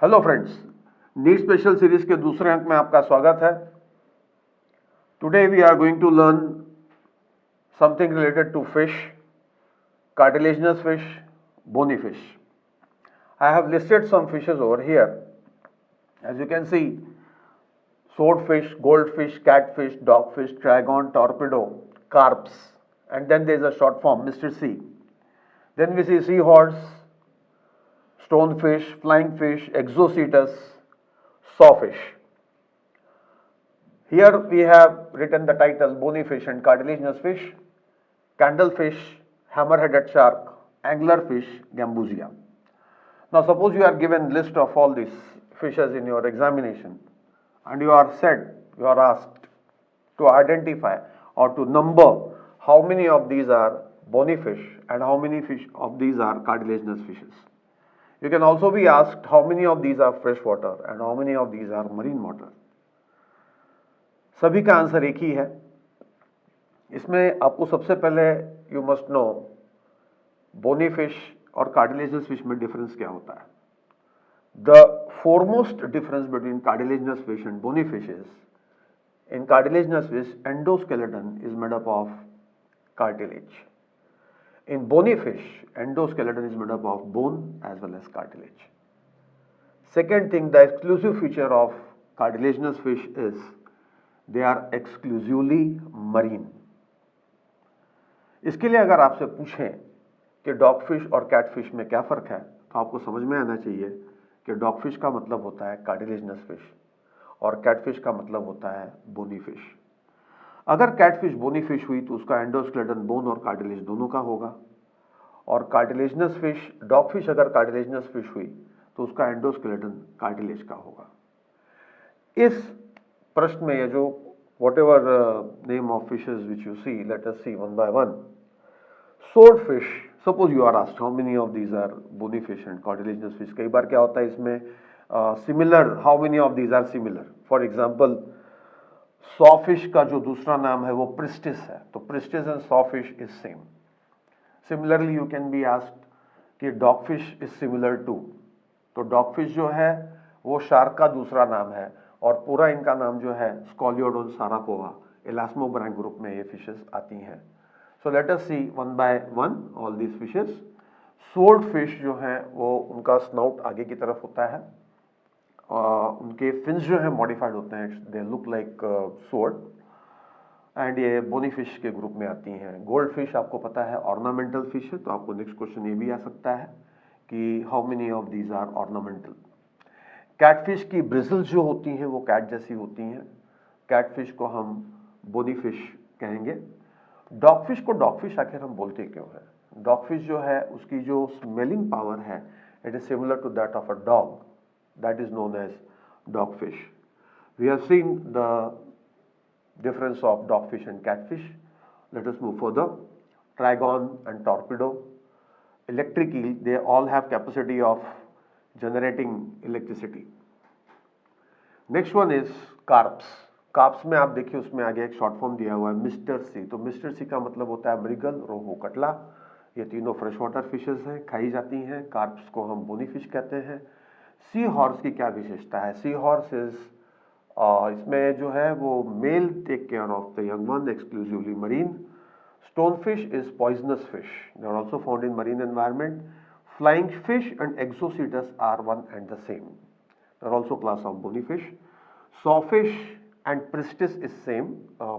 Hello friends, NEET special series के दूसरे अंक में आपका स्वागत है। Today we are going to learn something related to fish, cartilaginous fish, bony fish. I have listed some fishes over here. As you can see, swordfish, goldfish, catfish, dogfish, trigon, torpedo, carps, and then there is a short form, Mr. C. Then we see seahorse, stonefish, flying fish, exocetus, sawfish. Here we have written the title bony fish and cartilaginous fish, candlefish, hammer-headed shark, anglerfish, gambusia. Now suppose you are given list of all these fishes in your examination and you are asked to identify or to number how many of these are bony fish and how many fish of these are cartilaginous fishes. You can also be asked how many of these are freshwater and how many of these are marine water. सभी का answer एक ही है। इसमें आपको सबसे पहले you must know bony fish और cartilaginous fish में डिफरेंस क्या होता है। The foremost difference between cartilaginous fish and bony fish is, in cartilaginous fish, endoskeleton is made up of cartilage. In bony fish, endoskeleton is made up of bone as well as cartilage. Second thing, the exclusive feature of cartilaginous fish is they are exclusively marine. इसके लिए अगर आपसे पूछें कि dogfish और catfish में क्या फ़र्क है, तो आपको समझ में आना चाहिए कि डॉगफिश का मतलब होता है कार्टिलेजिनस फिश और कैटफिश का मतलब होता है बोनी फिश। अगर कैटफिश बोनी फिश हुई तो उसका एंडोस्केलेटन बोन और कार्टिलेज दोनों का होगा, और कार्टिलेजिनस फिश डॉगफिश अगर कार्टिलेजिनस फिश हुई तो उसका एंडोस्केलेटन कार्टिलेज का होगा। इस प्रश्न में ये जो whatever name of fishes which you see, let us see one by one. Swordfish, suppose you are asked how many of these are bony fish and cartilaginous fish. कई बार क्या होता है इसमें similar, how many of these are similar. For example, sawfish का जो दूसरा नाम है वो pristis है, तो pristis and sawfish is same. Similarly, you can be asked कि dogfish is similar to, तो dogfish जो है वो शार्क का दूसरा नाम है और पूरा इनका नाम जो है स्कॉलियोडोन साराकोवा, इलास्मोब्रैंक ग्रुप में ये फिशेस आती हैं। So let us see one by one all these fishes. Sword fish जो हैं वो उनका स्नाउट आगे की तरफ होता है, उनके फिन्स जो हैं मॉडिफाइड होते हैं, they look like sword, and ये बोनी फिश के ग्रुप में आती हैं। गोल्ड फिश आपको पता है ऑर्नामेंटल फिश है, तो आपको नेक्स्ट क्वेश्चन ये भी आ सकता है कि how many of these are ornamental. Catfish की ब्रिजल्स जो होती हैं वो कैट जैसी होती हैं, कैटफिश को हम बोनी फिश कहेंगे। डॉगफिश को डॉगफिश आखिर हम बोलते क्यों हैं? डॉगफिश जो है उसकी जो स्मेलिंग पावर है it is similar to that of a dog, that is known as dogfish. We have seen the difference of dogfish and catfish. Let us move further. Trygon and torpedo, electric eel, they all have capacity of generating electricity. Next one is carps. Carps में आप देखिए उसमें आगे एक short form दिया हुआ है mister सी, तो मिस्टर सी का मतलब होता है मृगल, रोहू, कटला। ये तीनों फ्रेश वाटर फिशेस हैं, खाई जाती हैं। कार्प्स को हम बोनी फिश कहते हैं। सी हॉर्स की क्या विशेषता है? सी हॉर्स इज इसमें जो है वो male take care of the young one, exclusively marine. Stonefish is poisonous fish, they are also found in marine environment. Flying fish and exocetus are one and the same. They are also class of bony fish. Sawfish and pristis is same.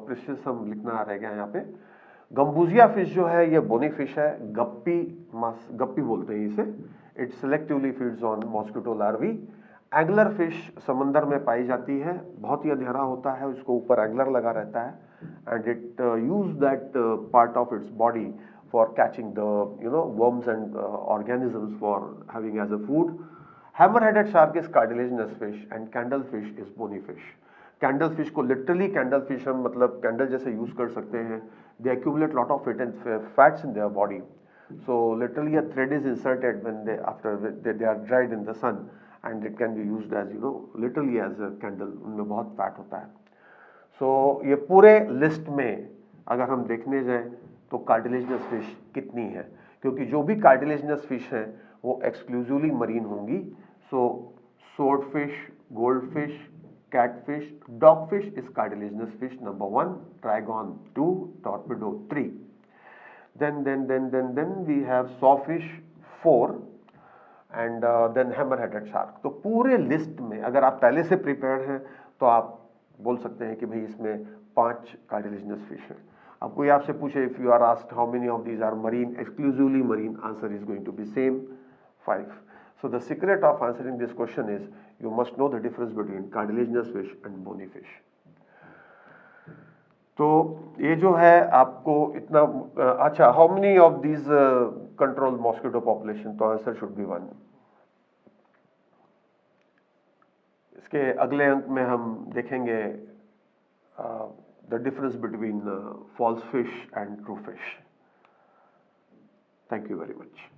Pristis हम लिखना रह गया यहाँ पे। Gambusia fish जो है ये bony fish है, गप्पी बोलते हैं इसे। It selectively feeds on mosquito larvae. Angler fish समंदर में पाई जाती है, बहुत ही अंधेरा होता है, उसको ऊपर एंगलर लगा रहता है, and it use that part of its body for catching the worms and organisms for having as a food. Hammer-headed shark is cartilaginous fish and candlefish is bony fish. Candlefish को literally candlefish हम मतलब candle जैसे use कर सकते हैं। They accumulate lot of fats in their body. So literally a thread is inserted when they are dried in the sun and it can be used as literally as a candle. उनमें बहुत fat होता है। So ये पूरे list में अगर हम देखने जाएं तो कार्टिलेजिनस फिश कितनी है, क्योंकि जो भी कार्टिलेजिनस फिश हैं वो एक्सक्लूसिवली मरीन होंगी। सो swordfish, goldfish, catfish, dogfish is cartilaginous fish number 1, trigon 2, torpedo 3. Then we have sawfish 4 and then hammer headed shark. तो पूरे लिस्ट में अगर आप पहले से प्रिपेयर्ड हैं तो आप बोल सकते हैं कि भाई इसमें 5 कार्टिलेजिनस फिश हैं. अब कोई आपसे पूछे if you are asked how many of these are marine, exclusively marine, answer is going to be same 5. So the secret of answering this question is you must know the difference between cartilaginous fish and bony fish. तो ये जो है आपको इतना अच्छा, how many of these control mosquito population, तो answer should be 1. इसके अगले अंक में हम देखेंगे the difference between false fish and true fish. Thank you very much.